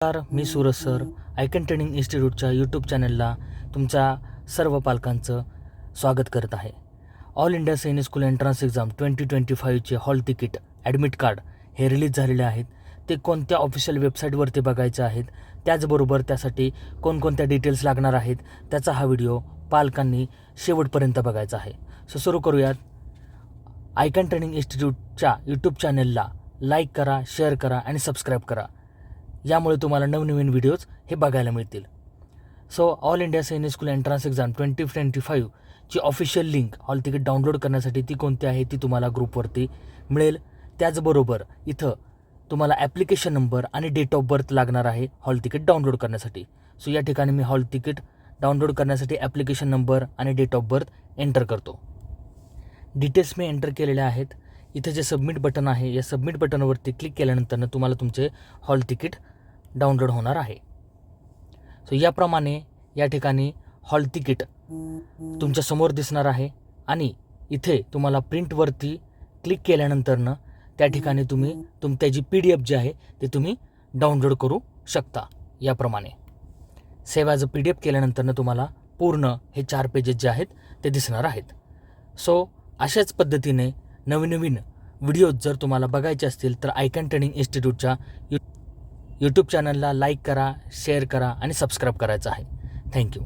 मी Suraj sir icon training इन्स्टिट्यूटच्या YouTube चॅनलला तुमच्या सर्व पालकांचं स्वागत करत आहे. All India Sainik school entrance exam 2025चे हॉल तिकीट ॲडमिट कार्ड हे रिलीज झालेले आहेत. ते कोणत्या ऑफिशियल वेबसाईटवरती बघायचे आहेत, त्याचबरोबर त्यासाठी कोणकोणत्या डिटेल्स लागणार आहेत त्याचा हा व्हिडिओ पालकांनी शेवटपर्यंत बघायचा आहे. सुरू करूयात. आयकॉन ट्रेनिंग इन्स्टिट्यूटच्या यूट्यूब चॅनलला लाईक करा, शेअर करा आणि सबस्क्राईब करा. यामुळे तुम्हाला नवनवीन व्हिडिओज हे बघायला मिळतील. All India Sainik school entrance exam 2025ची official link hall ticket download करण्यासाठी ती कोणती आहे ती तुम्हाला ग्रुपवरती मिळेल. त्याचबरोबर इथं तुम्हाला ॲप्लिकेशन नंबर आणि डेट ऑफ बर्थ लागणार आहे हॉल तिकीट डाउनलोड करण्यासाठी. या ठिकाणी मी हॉल तिकीट डाउनलोड करण्यासाठी ॲप्लिकेशन नंबर आणि डेट ऑफ बर्थ एंटर करतो. डिटेल्स मी एंटर केलेल्या आहेत. इथे जे सबमिट बटन आहे या सबमिट बटनवरती क्लिक केल्यानंतर तुम्हाला तुमचे हॉल तिकीट डाउनलोड होणार आहे. याप्रमाणे या ठिकाणी हॉल तिकीट तुमच्या समोर दिसणार आहे आणि इथे तुम्हाला प्रिंटवरती क्लिक केल्यानंतर त्या ठिकाणी तुम्ही त्याची PDF जी आहे ते तुम्ही डाउनलोड करू शकता. याप्रमाणे सेव्ह ॲज अ PDF केल्यानंतर तुम्हाला पूर्ण हे 4 पेजेस जे आहेत ते दिसणार आहेत. अशाच पद्धतीने नवीन व्हिडिओज जर तुम्हाला बघायचे असतील तर आयकॉन ट्रेनिंग इन्स्टिट्यूटच्या यूट्यूब चॅनलला लाईक करा, शेअर करा आणि सबस्क्राईब करायचं आहे. थँक्यू.